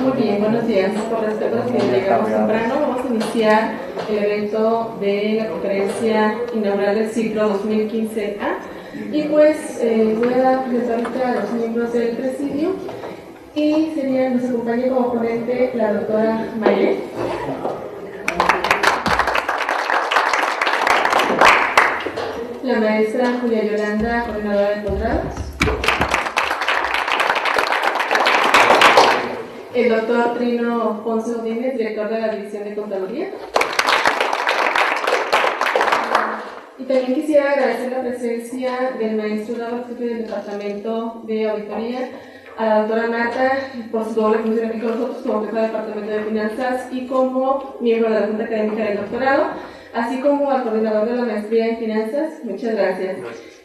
Muy bien, buenos días. Por respeto a que llegamos temprano, vamos a iniciar el evento de la conferencia inaugural del ciclo 2015A. Y pues voy a presentar a los miembros del presidio y nos acompaña como ponente la doctora Maylen. La maestra Julia Yolanda, coordinadora de posgrados. El doctor Trino Ponce Godínez, director de la División de Contaduría. Y también quisiera agradecer la presencia del maestro Gabo, jefe del Departamento de Auditoría, a la doctora Marta, por su doble función aquí con nosotros como jefa del Departamento de Finanzas y como miembro de la Junta Académica del Doctorado, así como al coordinador de la Maestría en Finanzas. Muchas gracias.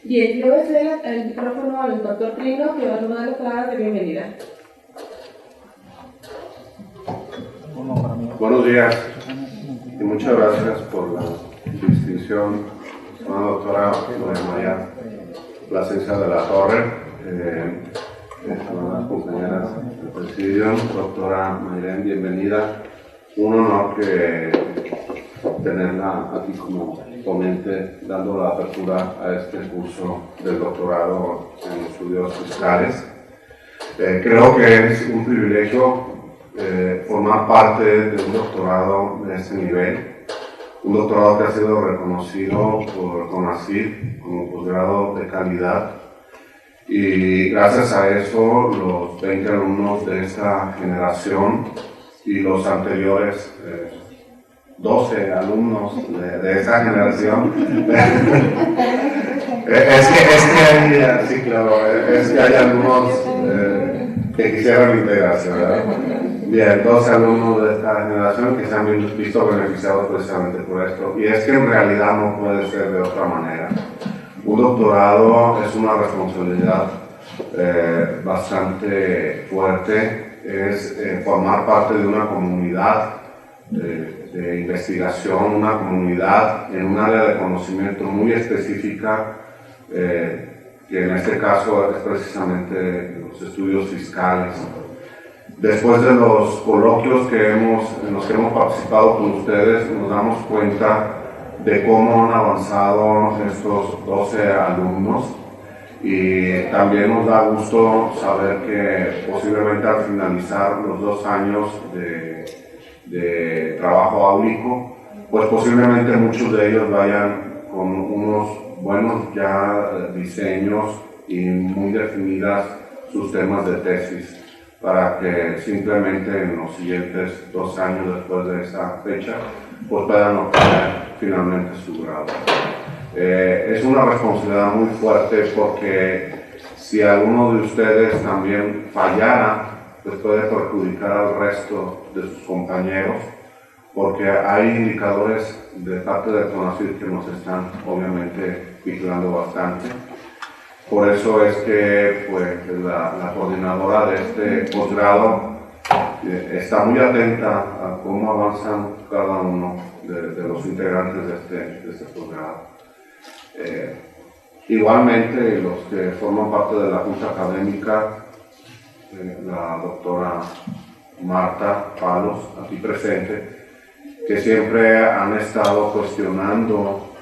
Bien, le voy a ceder el micrófono al doctor Trino, que va a dar las palabras de bienvenida. Buenos días y muchas gracias por la distinción, señora doctora María Plasencia de la Torre, las compañeras del presidio, doctora Maylen, bienvenida. Un honor que tenerla aquí como ponente, dando la apertura a este curso del doctorado en estudios fiscales. Creo que es un privilegio formar parte de un doctorado de este nivel, un doctorado que ha sido reconocido por CONACYT como posgrado de calidad, y gracias a eso los 20 alumnos de esta generación y los anteriores 12 alumnos de esta generación es que hay algunos que quisieran integrarse, ¿verdad? Bien, 12 alumnos de esta generación que se han visto beneficiados precisamente por esto, y es que en realidad no puede ser de otra manera. Un doctorado es una responsabilidad bastante fuerte, es formar parte de una comunidad de investigación, una comunidad en un área de conocimiento muy específica, que en este caso es precisamente los estudios fiscales. Después de los coloquios en los que hemos participado con ustedes, nos damos cuenta de cómo han avanzado estos 12 alumnos, y también nos da gusto saber que posiblemente al finalizar los 2 años de trabajo áulico, pues posiblemente muchos de ellos vayan con unos buenos ya diseños y muy definidas sus temas de tesis, para que simplemente en los siguientes 2 años después de esa fecha pues puedan obtener finalmente su grado. Es una responsabilidad muy fuerte, porque si alguno de ustedes también fallara, pues puede perjudicar al resto de sus compañeros, porque hay indicadores de parte del CONACYT que nos están obviamente vigilando bastante. Por eso es que pues, la coordinadora de este posgrado está muy atenta a cómo avanzan cada uno de los integrantes de este posgrado. Igualmente, los que forman parte de la Junta Académica, la doctora Marta Palos, aquí presente, que siempre han estado cuestionando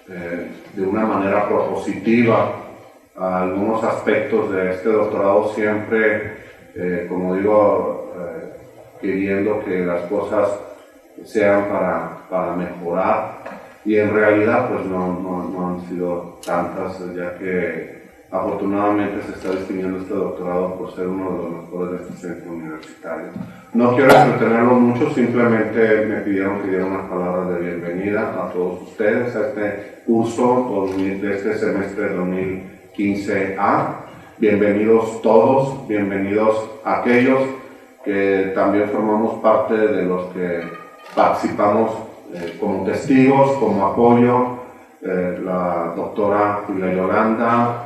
de una manera propositiva algunos aspectos de este doctorado, siempre, como digo, queriendo que las cosas sean para mejorar, y en realidad pues no han sido tantas, ya que afortunadamente se está distinguiendo este doctorado por ser uno de los mejores de este centro universitario. No quiero entretenerlo mucho, simplemente me pidieron que diera unas palabras de bienvenida a todos ustedes a este curso de este semestre 2015A. Bienvenidos todos, bienvenidos aquellos que también formamos parte de los que participamos como testigos, como apoyo, la doctora Julia Yolanda,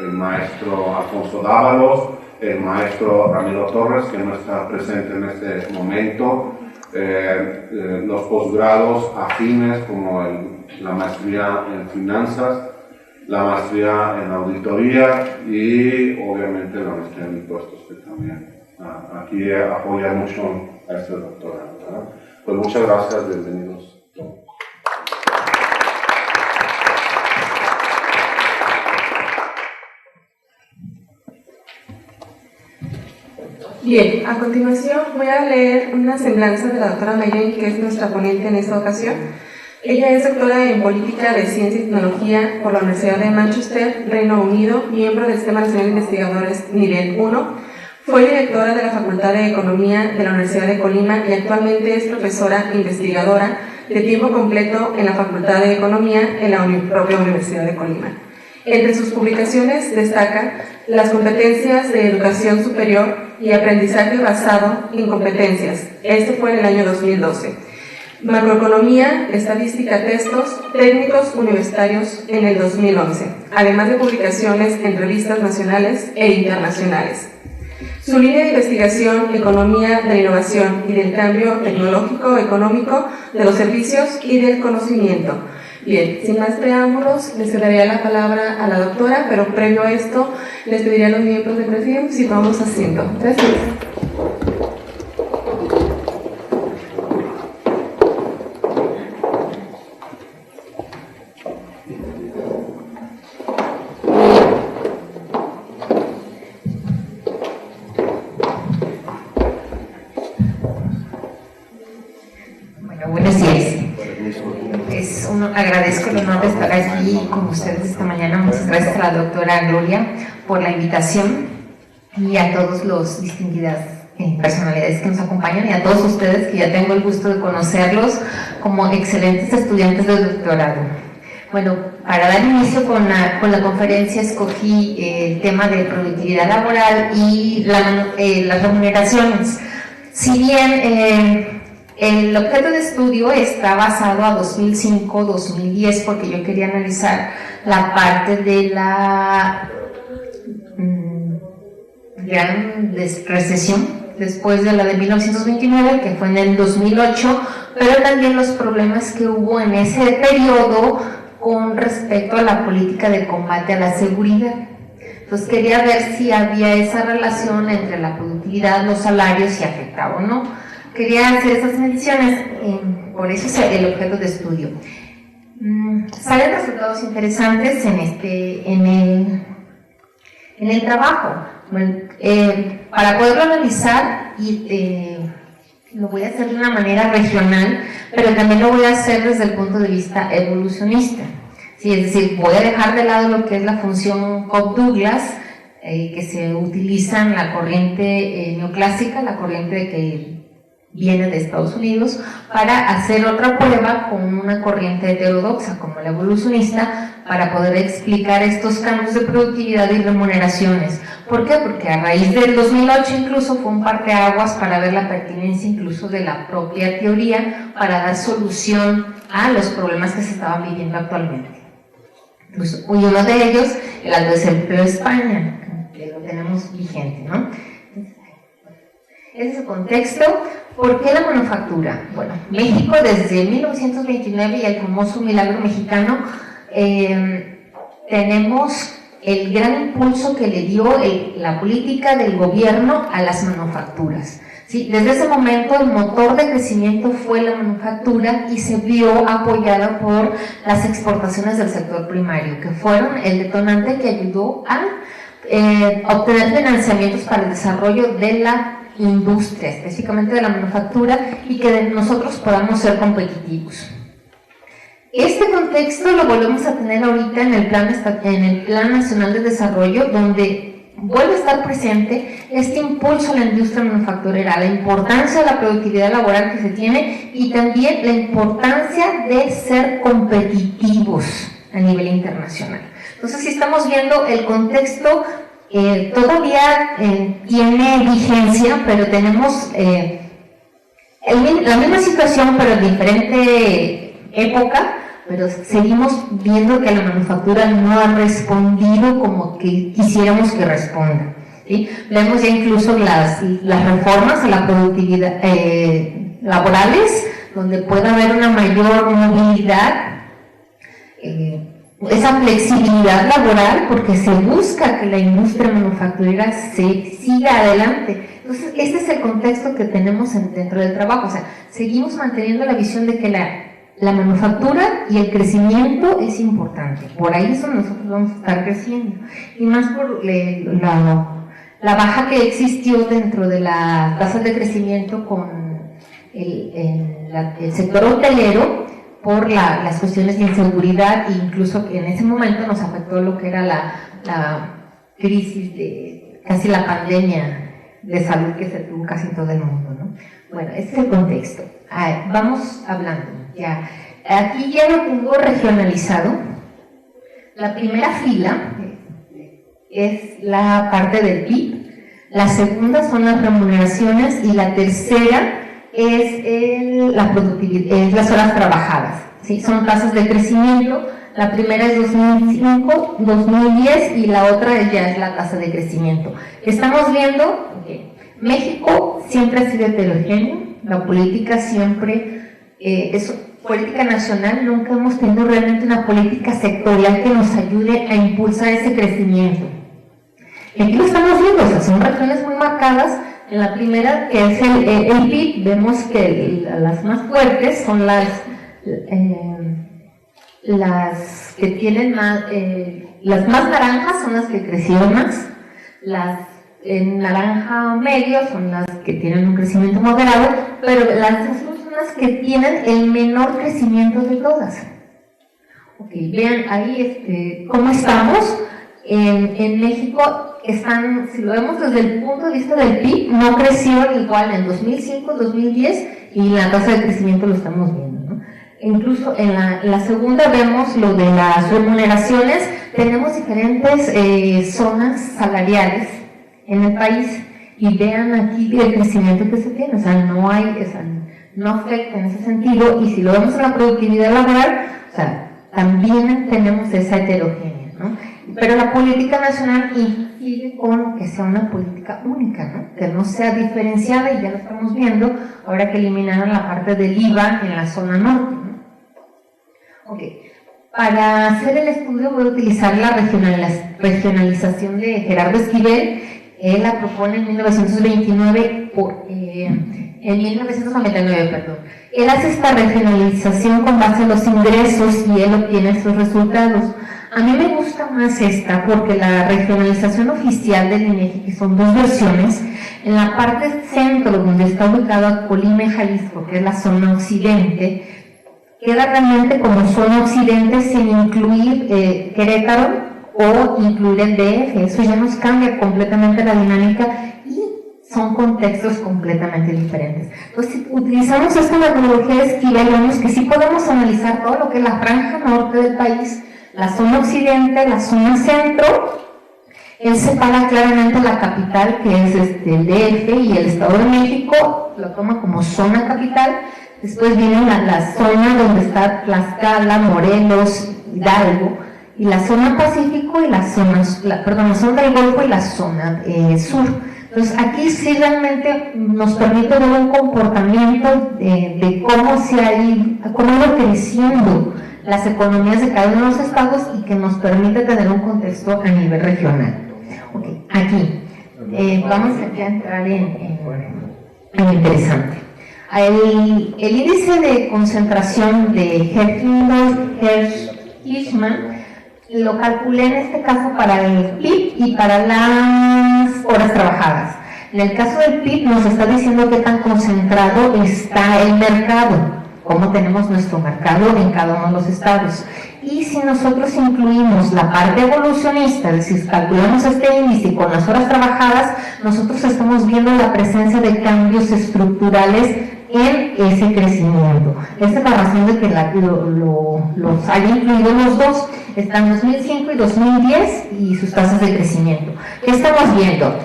el maestro Alfonso Dávalos, el maestro Ramiro Torres, que no está presente en este momento, los posgrados afines como la maestría en finanzas, la maestría en auditoría y obviamente la maestría en impuestos, que también aquí apoyar mucho a este doctorado, ¿verdad? Pues muchas gracias, bienvenidos. Bien, a continuación voy a leer una semblanza de la doctora Mayren, que es nuestra ponente en esta ocasión. Ella es doctora en Política de Ciencia y Tecnología por la Universidad de Manchester, Reino Unido, miembro del Sistema Nacional de Investigadores Nivel 1. Fue directora de la Facultad de Economía de la Universidad de Colima y actualmente es profesora e investigadora de tiempo completo en la Facultad de Economía en la propia Universidad de Colima. Entre sus publicaciones destaca las competencias de educación superior y aprendizaje basado en competencias. Esto fue en el año 2012. Macroeconomía, estadística, textos técnicos universitarios en el 2011, además de publicaciones en revistas nacionales e internacionales. Su línea de investigación, economía de la innovación y del cambio tecnológico, económico, de los servicios y del conocimiento. Bien, sin más preámbulos, les daría la palabra a la doctora, pero previo a esto, les pediría a los miembros del presidium si vamos asiento. Gracias. Agradezco el honor de estar aquí con ustedes esta mañana. Muchas gracias a la doctora Gloria por la invitación y a todos los distinguidas personalidades que nos acompañan y a todos ustedes que ya tengo el gusto de conocerlos como excelentes estudiantes de doctorado. Bueno, para dar inicio con la conferencia escogí el tema de productividad laboral y las remuneraciones. Si bien el objeto de estudio está basado a 2005-2010 porque yo quería analizar la parte de la gran recesión después de la de 1929, que fue en el 2008, pero también los problemas que hubo en ese periodo con respecto a la política de combate a la seguridad. Entonces quería ver si había esa relación entre la productividad, los salarios, si afectaba o no. Quería hacer esas mediciones, por eso es el objeto de estudio. Salen resultados interesantes en el trabajo. Bueno, para poderlo analizar, lo voy a hacer de una manera regional, pero también lo voy a hacer desde el punto de vista evolucionista. Sí, es decir, voy a dejar de lado lo que es la función Cobb-Douglas, que se utiliza en la corriente neoclásica, la corriente que viene de Estados Unidos, para hacer otra prueba con una corriente heterodoxa como la evolucionista para poder explicar estos cambios de productividad y remuneraciones. ¿Por qué? Porque a raíz del 2008 incluso fue un parteaguas para ver la pertinencia incluso de la propia teoría para dar solución a los problemas que se estaban viviendo actualmente. Pues, uno de ellos, el alto desempleo de España, que lo tenemos vigente, ¿no? Ese es el contexto. ¿Por qué la manufactura? Bueno, México desde 1929 y el famoso milagro mexicano, tenemos el gran impulso que le dio la política del gobierno a las manufacturas. ¿Sí? Desde ese momento el motor de crecimiento fue la manufactura y se vio apoyada por las exportaciones del sector primario, que fueron el detonante que ayudó a obtener financiamientos para el desarrollo de la industria, específicamente de la manufactura, y que nosotros podamos ser competitivos. Este contexto lo volvemos a tener ahorita en el Plan Nacional de Desarrollo, donde vuelve a estar presente este impulso a la industria manufacturera, la importancia de la productividad laboral que se tiene y también la importancia de ser competitivos a nivel internacional. Entonces, si estamos viendo el contexto, todavía tiene vigencia, pero tenemos la misma situación, pero en diferente época, pero seguimos viendo que la manufactura no ha respondido como que quisiéramos que responda. ¿Sí? Vemos ya incluso las reformas a la productividad laborales, donde puede haber una mayor movilidad, esa flexibilidad laboral, porque se busca que la industria manufacturera se siga adelante. Entonces, este es el contexto que tenemos dentro del trabajo. O sea, seguimos manteniendo la visión de que la manufactura y el crecimiento es importante. Por ahí es donde nosotros vamos a estar creciendo. Y más por la baja que existió dentro de las tasas de crecimiento con el sector hotelero, por las cuestiones de inseguridad, e incluso que en ese momento nos afectó lo que era la crisis de casi la pandemia de salud que se tuvo casi en todo el mundo, ¿no? Bueno, ese es el contexto. Vamos hablando ya. Aquí ya lo tengo regionalizado. La primera fila es la parte del PIB, la segunda son las remuneraciones y la tercera es la productividad, es las horas trabajadas, ¿sí? Son tasas de crecimiento. La primera es 2005, 2010 y la otra ya es la tasa de crecimiento. Estamos viendo que México siempre ha sido heterogéneo, la política siempre es política nacional, nunca hemos tenido realmente una política sectorial que nos ayude a impulsar ese crecimiento. Y aquí lo estamos viendo, o sea, son regiones muy marcadas. En la primera, que es el PIB, vemos que las más fuertes son las que tienen más, las más naranjas son las que crecieron más, las en naranja medio son las que tienen un crecimiento moderado, pero las azules son las que tienen el menor crecimiento de todas. Ok, vean ahí cómo estamos. En México están, si lo vemos desde el punto de vista del PIB, no crecieron igual en 2005, 2010 y la tasa de crecimiento lo estamos viendo, ¿no? Incluso en la segunda vemos lo de las remuneraciones, tenemos diferentes zonas salariales en el país y vean aquí el crecimiento que se tiene, o sea, no afecta en ese sentido, y si lo vemos en la productividad laboral, o sea, también tenemos esa heterogeneidad, ¿no? Pero la política nacional incide con que sea una política única, ¿no? Que no sea diferenciada, y ya lo estamos viendo ahora que eliminaron la parte del IVA en la zona norte, ¿no? Ok, para hacer el estudio voy a utilizar la regionalización de Gerardo Esquivel. Él la propone en 1929 en 1999, perdón. Él hace esta regionalización con base en los ingresos y él obtiene estos resultados. A mí me gusta más esta porque la regionalización oficial del INEGI, que son dos versiones, en la parte centro donde está ubicado Colima y Jalisco, que es la zona occidente, queda realmente como zona occidente sin incluir Querétaro o incluir el DF. Eso ya nos cambia completamente la dinámica y son contextos completamente diferentes. Entonces, si utilizamos esta metodología de Esquivel, vemos que sí podemos analizar todo lo que es la franja norte del país, la zona occidente, la zona centro. Él separa claramente la capital, que es el DF, y el Estado de México lo toma como zona capital. Después viene la zona donde está Tlaxcala, Morelos, Hidalgo, y la zona Pacífico y la zona del Golfo y la zona sur. Entonces aquí sí realmente nos permite ver un comportamiento de cómo cómo ha ido creciendo las economías de cada uno de los estados y que nos permite tener un contexto a nivel regional. Okay, aquí vamos a entrar en lo interesante. El índice de concentración de Hirschman lo calculé en este caso para el PIB y para las horas trabajadas. En el caso del PIB nos está diciendo qué tan concentrado está el mercado, cómo tenemos nuestro mercado en cada uno de los estados. Y si nosotros incluimos la parte evolucionista, es decir, calculamos este índice con las horas trabajadas, nosotros estamos viendo la presencia de cambios estructurales en ese crecimiento. Esa es la razón de que los haya incluido los dos. Están 2005 y 2010 y sus tasas de crecimiento. ¿Qué estamos viendo?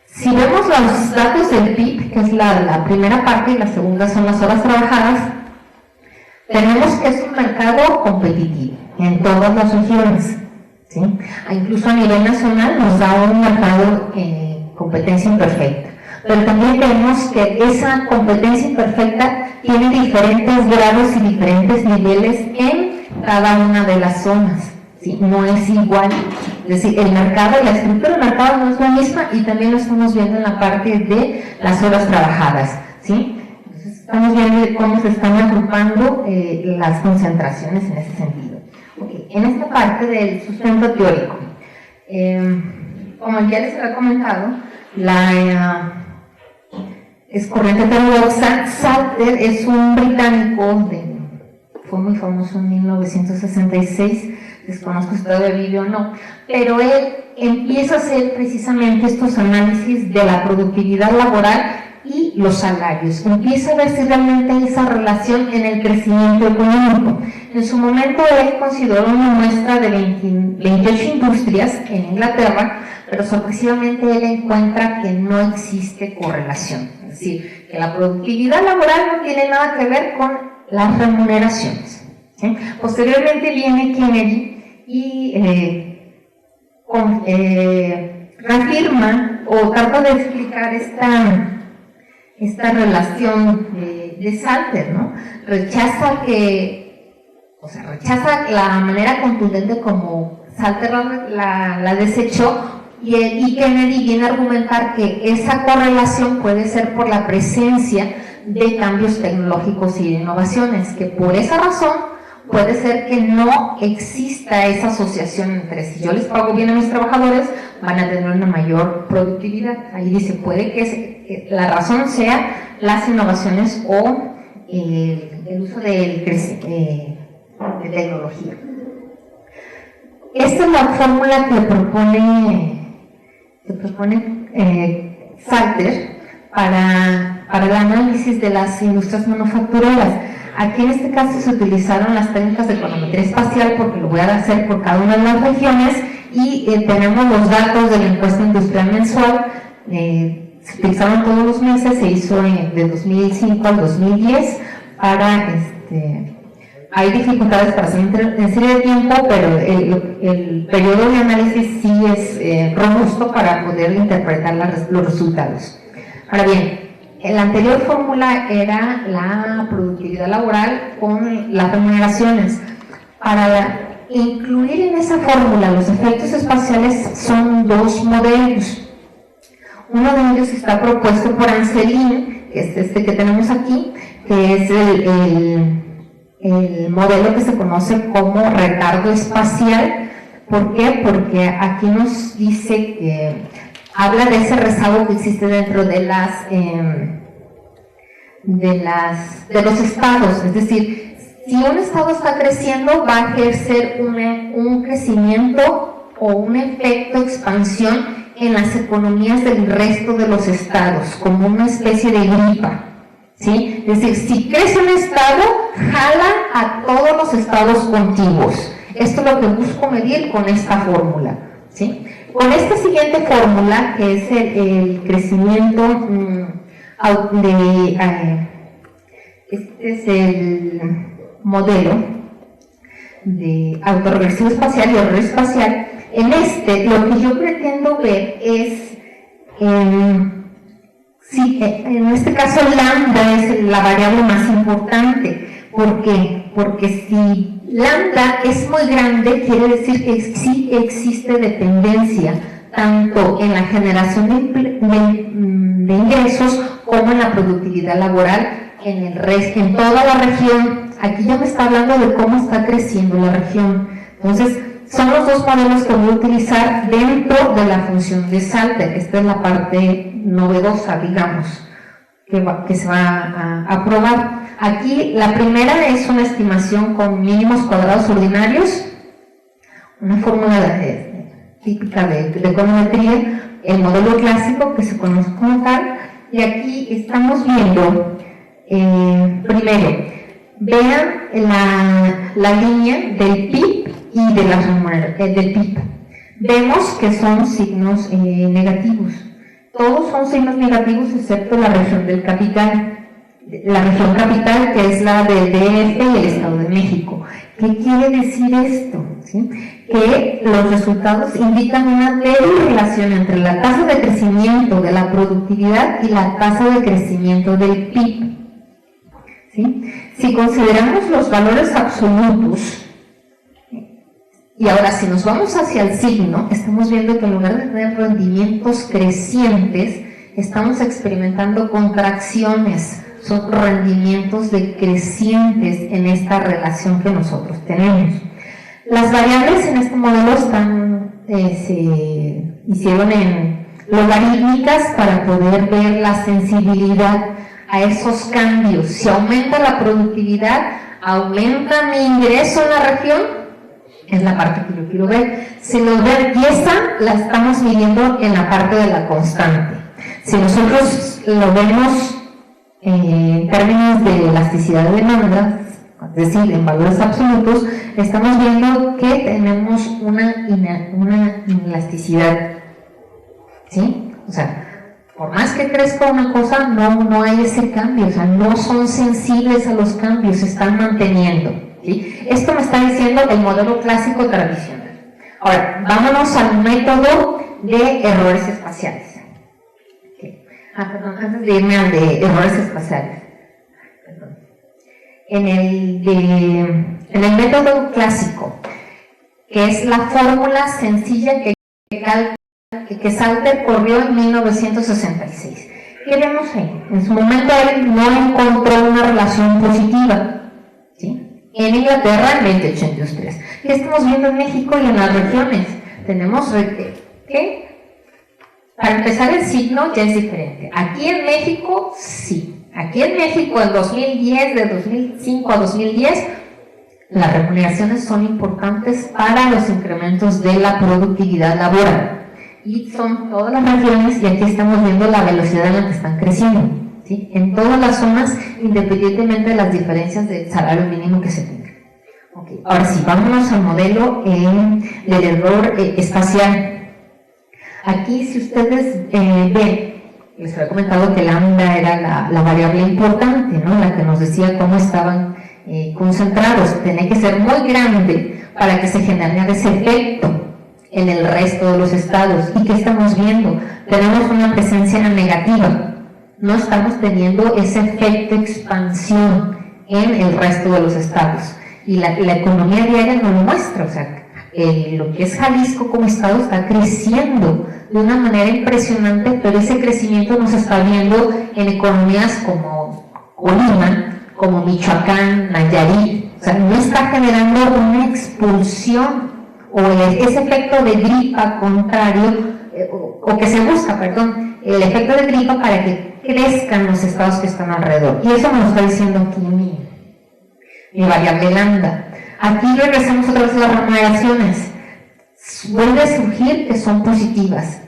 Si vemos los datos del PIB, que es la primera parte y la segunda son las horas trabajadas, tenemos que es un mercado competitivo en todas las regiones, ¿sí? Incluso a nivel nacional nos da un mercado competencia imperfecta. Pero también vemos que esa competencia imperfecta tiene diferentes grados y diferentes niveles en cada una de las zonas, ¿sí? No es igual Es decir, el mercado, la estructura del mercado no es la misma y también lo estamos viendo en la parte de las horas trabajadas, ¿sí? Entonces, estamos viendo cómo se están agrupando las concentraciones en ese sentido. Okay. En esta parte del sustento teórico, como ya les había comentado, es corriente heterodoxa. Salter es un británico, fue muy famoso en 1966, desconozco si todavía vive o no, pero él empieza a hacer precisamente estos análisis de la productividad laboral y los salarios. Empieza a ver si realmente hay esa relación en el crecimiento económico. En su momento él consideró una muestra de 28 industrias en Inglaterra, pero sorpresivamente él encuentra que no existe correlación. Es decir, que la productividad laboral no tiene nada que ver con las remuneraciones. ¿Sí? Posteriormente viene Kennedy y reafirma o trata de explicar esta relación de Salter, ¿no? Rechaza la manera contundente como Salter la desechó, y Kennedy viene a argumentar que esa correlación puede ser por la presencia de cambios tecnológicos y de innovaciones, que por esa razón puede ser que no exista esa asociación entre si yo les pago bien a mis trabajadores, van a tener una mayor productividad. Ahí dice, puede que la razón sea las innovaciones o el uso de tecnología. Esta es la fórmula que propone Salter para el análisis de las industrias manufactureras. Aquí en este caso se utilizaron las técnicas de econometría espacial, porque lo voy a hacer por cada una de las regiones, y tenemos los datos de la encuesta industrial mensual. Se utilizaron todos los meses, se hizo de 2005 al 2010 hay dificultades para hacer en serie de tiempo, pero el periodo de análisis sí es robusto para poder interpretar los resultados. Ahora bien, la anterior fórmula era la productividad laboral con las remuneraciones. Para incluir en esa fórmula los efectos espaciales son dos modelos. Uno de ellos está propuesto por Anselin, que es este que tenemos aquí, que es el modelo que se conoce como retardo espacial. ¿Por qué? Porque aquí nos dice que habla de ese rezago que existe dentro de los estados. Es decir, si un estado está creciendo, va a ejercer un crecimiento o un efecto de expansión en las economías del resto de los estados, como una especie de gripa. ¿Sí? Es decir, si crece un estado, jala a todos los estados contiguos. Esto es lo que busco medir con esta fórmula. ¿Sí? Con esta siguiente fórmula, que es el crecimiento este es el modelo de autorregresivo espacial y horror espacial. En lo que yo pretendo ver es sí, en este caso lambda es la variable más importante. ¿Por qué? Porque si lambda es muy grande, quiere decir que sí existe dependencia tanto en la generación de ingresos como en la productividad laboral en toda la región. Aquí ya me está hablando de cómo está creciendo la región. Entonces, son los dos modelos que voy a utilizar dentro de la función de Salter. Esta es la parte novedosa, digamos, que se va a probar. Aquí la primera es una estimación con mínimos cuadrados ordinarios, una fórmula típica de econometría, el modelo clásico que se conoce como tal, y aquí estamos viendo, primero, vean la línea del PIB y de del PIB. Vemos que son signos negativos. Todos son signos negativos excepto la región del capital. La región capital, que es la del DF y el Estado de México. ¿Qué quiere decir esto? ¿Sí? Que los resultados indican una débil relación entre la tasa de crecimiento de la productividad y la tasa de crecimiento del PIB. ¿Sí? Si consideramos los valores absolutos, Y ahora, si nos vamos hacia el signo, estamos viendo que en lugar de tener rendimientos crecientes, estamos experimentando contracciones, son rendimientos decrecientes en esta relación que nosotros tenemos. Las variables en este modelo se hicieron en logarítmicas para poder ver la sensibilidad a esos cambios. Si aumenta la productividad, aumenta mi ingreso en la región, es la parte que yo quiero ver. Si nos ve y esa la estamos midiendo en la parte de la constante. Si nosotros lo vemos en términos de elasticidad de demanda, es decir, en valores absolutos, estamos viendo que tenemos una inelasticidad, ¿sí? O sea, por más que crezca una cosa, no hay ese cambio, o sea, no son sensibles a los cambios, se están manteniendo, ¿sí? Esto me está diciendo el modelo clásico tradicional. Ahora, vámonos al método de errores espaciales. Perdón, antes de irme al de errores espaciales. En el método clásico, que es la fórmula sencilla que Salter corrió en 1966. ¿Qué vemos ahí? En su momento él no encontró una relación positiva, ¿sí? En Inglaterra en 28 industrias. ¿Qué estamos viendo en México y en las regiones? Tenemos que para empezar el signo ya es diferente. Aquí en México sí. Aquí en México en 2010, de 2005 a 2010, las remuneraciones son importantes para los incrementos de la productividad laboral. Y son todas las regiones, y aquí estamos viendo la velocidad en la que están creciendo, ¿sí? En todas las zonas, independientemente de las diferencias del salario mínimo que se tenga. Okay. Ahora sí, vámonos al modelo del error espacial. Aquí, si ustedes ven, les había comentado que lambda era la variable importante, ¿no? La que nos decía cómo estaban concentrados. Tenía que ser muy grande para que se generara ese efecto en el resto de los estados. ¿Y qué estamos viendo? Tenemos una presencia negativa. No estamos teniendo ese efecto expansión en el resto de los estados. Y la economía diaria no lo muestra, o sea, lo que es Jalisco como estado está creciendo de una manera impresionante, pero ese crecimiento no se está viendo en economías como Colima, como Michoacán, Nayarit. O sea, no está generando una expulsión o ese efecto de gripa contrario, o que se busca, perdón, el efecto de gripa para que crezcan los estados que están alrededor. Y eso me lo está diciendo aquí mi variable lambda. Aquí regresamos otra vez a las remuneraciones. Vuelve a surgir que son positivas.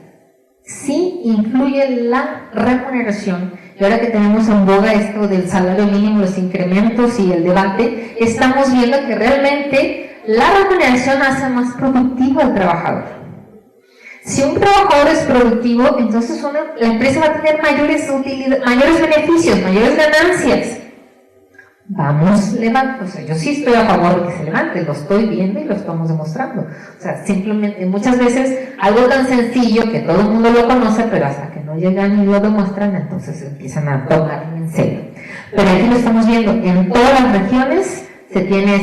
Sí influye la remuneración. Y ahora que tenemos en boga esto del salario mínimo, los incrementos y el debate, estamos viendo que realmente la remuneración hace más productivo al trabajador. Si un trabajador es productivo, entonces la empresa va a tener mayores beneficios, mayores ganancias. Vamos, levanta, o sea, yo sí estoy a favor de que se levante, lo estoy viendo y lo estamos demostrando. O sea, simplemente, muchas veces, algo tan sencillo que todo el mundo lo conoce, pero hasta que no llegan y lo demuestran, entonces empiezan a tomarlo en serio. Pero aquí lo estamos viendo, en todas las regiones se tiene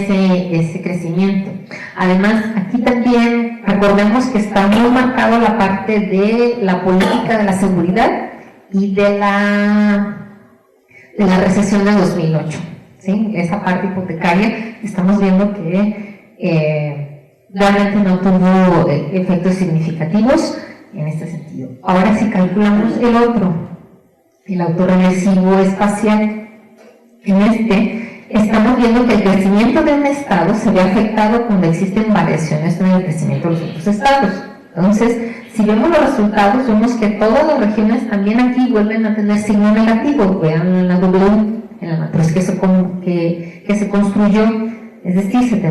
ese crecimiento. Además, aquí también, recordemos que está muy marcado la parte de la política de la seguridad y de la recesión de 2008. ¿Sí? Esa parte hipotecaria, estamos viendo que realmente no tuvo efectos significativos en este sentido. Ahora si calculamos el autorregresivo espacial, estamos viendo que el crecimiento de un estado se ve afectado cuando existen variaciones en el crecimiento de los otros estados. Entonces, si vemos los resultados, vemos que todas las regiones también aquí vuelven a tener signo negativo. Vean en la W, en la matriz que se construyó, es decir,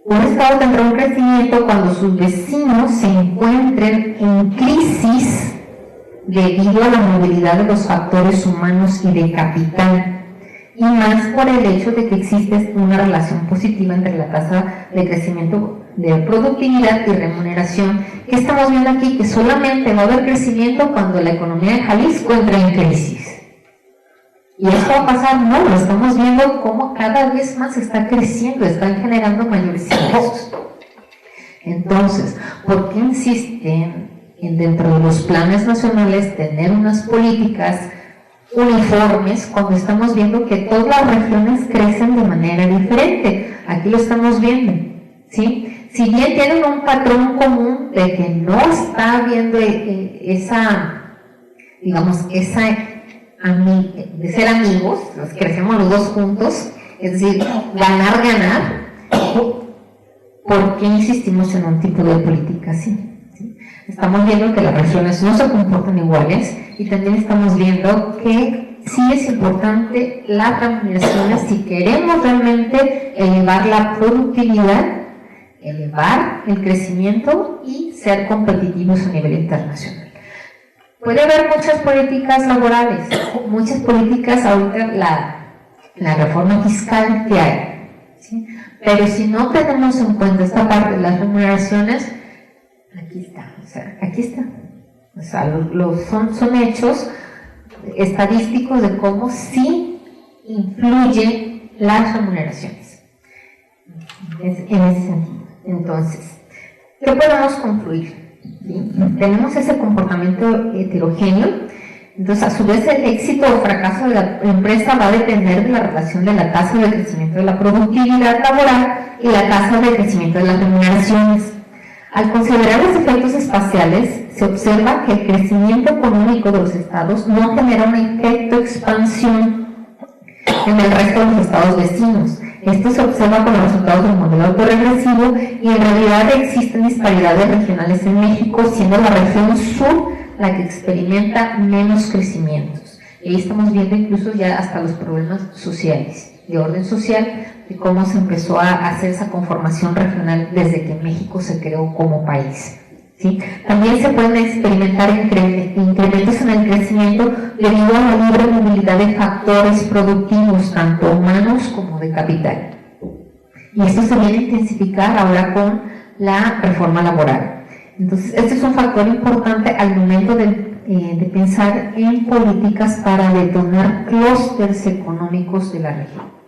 un estado tendrá un crecimiento cuando sus vecinos se encuentren en crisis debido a la movilidad de los factores humanos y de capital, y más por el hecho de que existe una relación positiva entre la tasa de crecimiento de productividad y remuneración. ¿Qué estamos viendo aquí? Que solamente va a haber crecimiento cuando la economía de Jalisco entra en crisis. ¿Y esto va a pasar? No, lo estamos viendo como cada vez más está creciendo, están generando mayores ingresos. Entonces, ¿por qué insisten en dentro de los planes nacionales tener unas políticas uniformes cuando estamos viendo que todas las regiones crecen de manera diferente? Aquí lo estamos viendo, ¿sí? Si bien tienen un patrón común de que no está habiendo esa, digamos, de ser amigos, los crecemos los dos juntos, es decir, ganar, ¿por qué insistimos en un tipo de política así? ¿Sí? Estamos viendo que las regiones no se comportan iguales y también estamos viendo que sí es importante las remuneraciones si queremos realmente elevar la productividad, elevar el crecimiento y ser competitivos a nivel internacional. Puede haber muchas políticas laborales, muchas políticas, ahorita la reforma fiscal que hay, ¿sí? Pero si no tenemos en cuenta esta parte de las remuneraciones, aquí está. O sea, son hechos estadísticos de cómo sí influyen las remuneraciones. En ese sentido. Entonces, ¿qué podemos concluir? ¿Sí? Tenemos ese comportamiento heterogéneo. Entonces, a su vez, el éxito o fracaso de la empresa va a depender de la relación de la tasa de crecimiento de la productividad laboral y la tasa de crecimiento de las remuneraciones. Al considerar los efectos espaciales, se observa que el crecimiento económico de los estados no genera un efecto expansión en el resto de los estados vecinos. Esto se observa con los resultados del modelo autorregresivo y en realidad existen disparidades regionales en México, siendo la región sur la que experimenta menos crecimientos. Y ahí estamos viendo incluso ya hasta los problemas sociales, de orden social, de cómo se empezó a hacer esa conformación regional desde que México se creó como país. ¿Sí? También se pueden experimentar incrementos en el crecimiento debido a la libre movilidad de factores productivos, tanto humanos como de capital. Y esto se viene a intensificar ahora con la reforma laboral. Entonces, este es un factor importante al momento de pensar en políticas para detonar clústeres económicos de la región.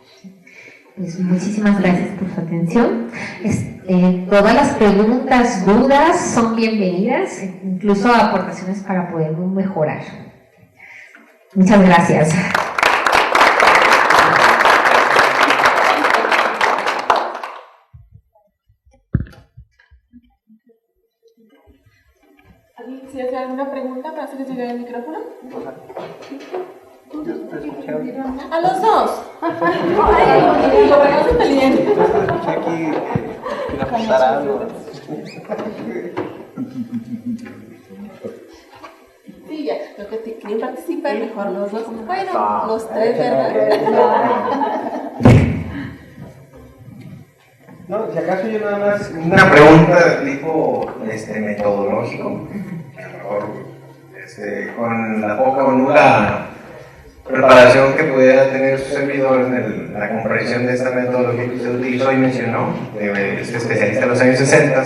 Pues muchísimas gracias por su atención. Todas las preguntas, dudas son bienvenidas, incluso aportaciones para poder mejorar. Muchas gracias. ¿Alguien quisiera hacer alguna pregunta para hacerles llegar el micrófono? A los dos. Lo conoce bien. Aquí apuntar algo. Sí, ya. Lo que quieren participar, mejor los dos. Bueno, los tres, ¿verdad? No, si acaso yo nada más una pregunta tipo metodológico, a lo mejor con la poca o nula preparación que pudiera tener su servidor en la comprensión de esta metodología que usted utilizó y mencionó, este especialista de los años 60,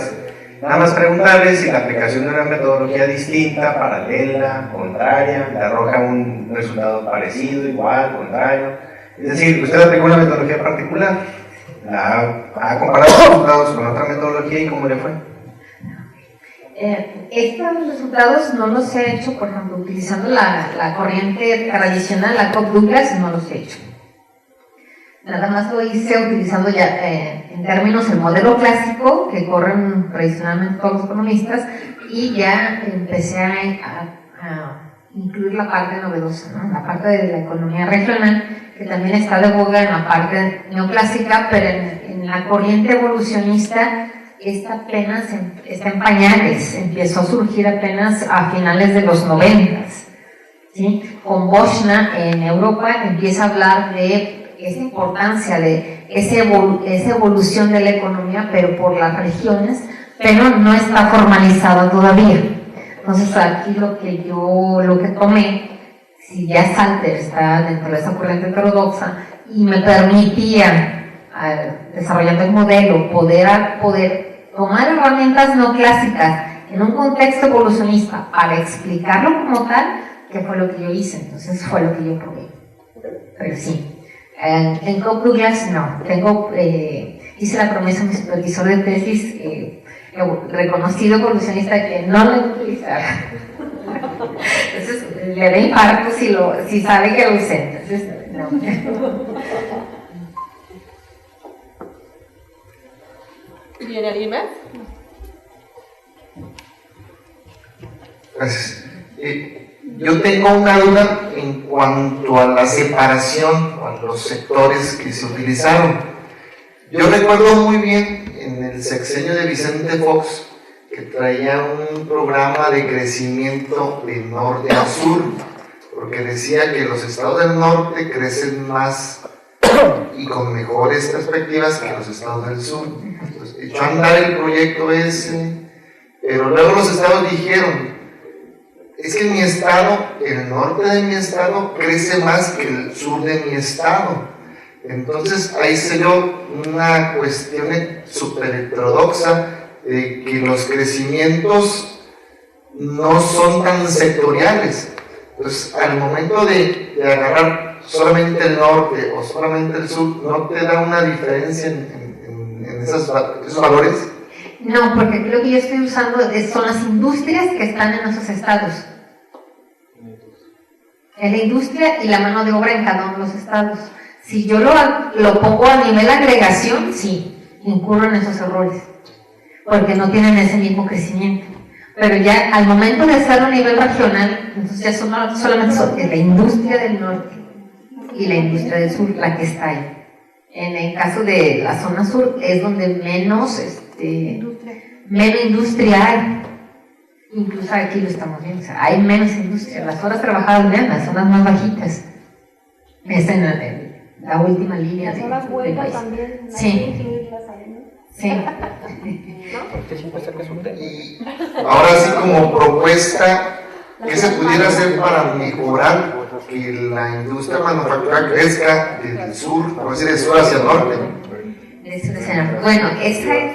nada más preguntarle si la aplicación de una metodología distinta, paralela, contraria, le arroja un resultado parecido, igual, contrario. Es decir, usted aplicó una metodología particular, ha comparado los resultados con otra metodología y cómo le fue. Estos resultados no los he hecho, por ejemplo, utilizando la corriente tradicional, la Koch-Douglas, no los he hecho. Nada más lo hice utilizando ya, en términos, el modelo clásico que corren tradicionalmente todos los economistas, y ya empecé a incluir la parte novedosa, ¿no? La parte de la economía regional, que también está de boga en la parte neoclásica, pero en la corriente evolucionista esta apenas está en pañales, empezó a surgir apenas a finales de los 90, ¿sí? Con Boschner en Europa empieza a hablar de esa importancia, de esa evolución de la economía, pero por las regiones, pero no está formalizada todavía. Entonces aquí lo que tomé, si ya Salter está dentro de esa corriente heterodoxa y me permitía, desarrollando el modelo, poder tomar herramientas no clásicas en un contexto evolucionista para explicarlo como tal, que fue lo que yo hice. Entonces fue lo que yo probé. Pero sí, en Koch-Douglas no. Hice la promesa a mi supervisor de tesis, reconocido evolucionista que no lo utilizar. Entonces le da infarto si sabe que lo usa. Entonces, no. ¿Viene alguien más? Gracias. Yo tengo una duda en cuanto a la separación, a los sectores que se utilizaron. Yo recuerdo muy bien en el sexenio de Vicente Fox que traía un programa de crecimiento de norte a sur, porque decía que los estados del norte crecen más y con mejores perspectivas que los estados del sur. Entonces, echó a andar el proyecto ese, pero luego los estados dijeron: es que mi estado, el norte de mi estado, crece más que el sur de mi estado. Entonces ahí se dio una cuestión súper heterodoxa de que los crecimientos no son tan sectoriales. Entonces, al momento de agarrar solamente el norte o solamente el sur, ¿no te da una diferencia en esos valores? No, porque creo que yo estoy usando son las industrias que están en esos estados. Es la industria y la mano de obra en cada uno de los estados. Si yo lo pongo a nivel agregación, sí, incurro en esos errores, porque no tienen ese mismo crecimiento. Pero ya al momento de hacerlo a nivel regional, entonces ya solamente la industria del norte y la industria del sur la que está ahí. En el caso de la zona sur es donde menos industria hay. Incluso aquí lo estamos viendo, o sea, hay menos industria. Las horas trabajadas, vean, las zonas más bajitas. Es en la última línea de las huelgas también, sí. Sí. Y ahora sí, como propuesta, ¿qué se pudiera hacer para mejorar que la industria manufacturera crezca desde el sur, por decir, de sur hacia el norte? Bueno,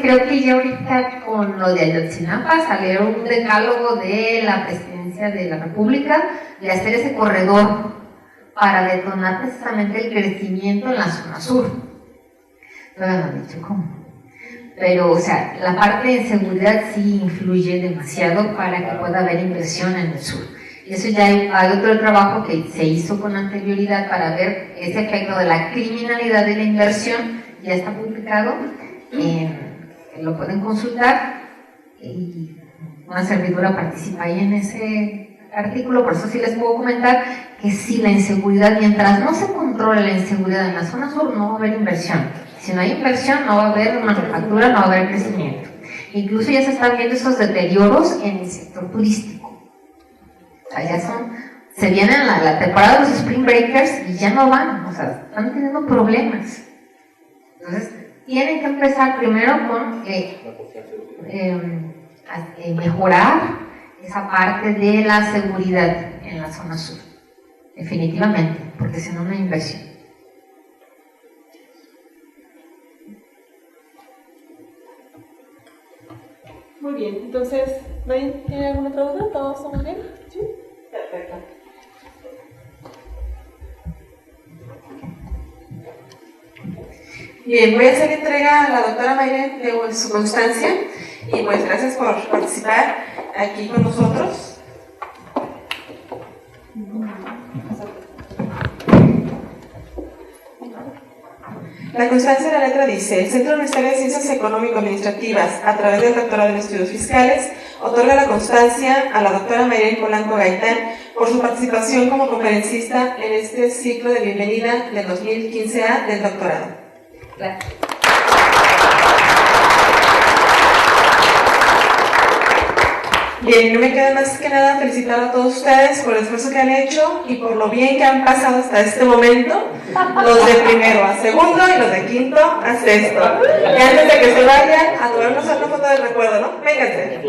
creo que ya ahorita con lo de Ayotzinapa salió un decálogo de la presidencia de la República de hacer ese corredor para detonar precisamente el crecimiento en la zona sur. Todavía no han dicho cómo. Pero, o sea, la parte de seguridad sí influye demasiado para que pueda haber inversión en el sur. Y eso ya hay otro trabajo que se hizo con anterioridad para ver ese efecto de la criminalidad de la inversión. Ya está publicado, lo pueden consultar y una servidora participa ahí en ese artículo. Por eso sí les puedo comentar que si la inseguridad, mientras no se controle la inseguridad en la zona sur, no va a haber inversión. Si no hay inversión, no va a haber manufactura, no va a haber crecimiento. Incluso ya se están viendo esos deterioros en el sector turístico. O sea, se viene la temporada de los Spring Breakers y ya no van, o sea, están teniendo problemas. Entonces, tienen que empezar primero con mejorar esa parte de la seguridad en la zona sur. Definitivamente, porque si no, no hay inversión. Muy bien, entonces, ¿tiene alguna otra duda? ¿Todos estamos bien? Sí. Perfecto. Bien, voy a hacer entrega a la doctora Mayren de su constancia y pues gracias por participar aquí con nosotros. La constancia de la letra dice: el Centro Universitario de Ciencias Económico-Administrativas, a través del Doctorado en Estudios Fiscales, otorga la constancia a la doctora Mayren Polanco Gaitán por su participación como conferencista en este ciclo de bienvenida del 2015A del doctorado. Gracias. Bien, no me queda más que nada felicitar a todos ustedes por el esfuerzo que han hecho y por lo bien que han pasado hasta este momento, los de primero a segundo y los de quinto a sexto. Y antes de que se vayan, a tomarnos una foto de recuerdo, ¿no? Vénganse.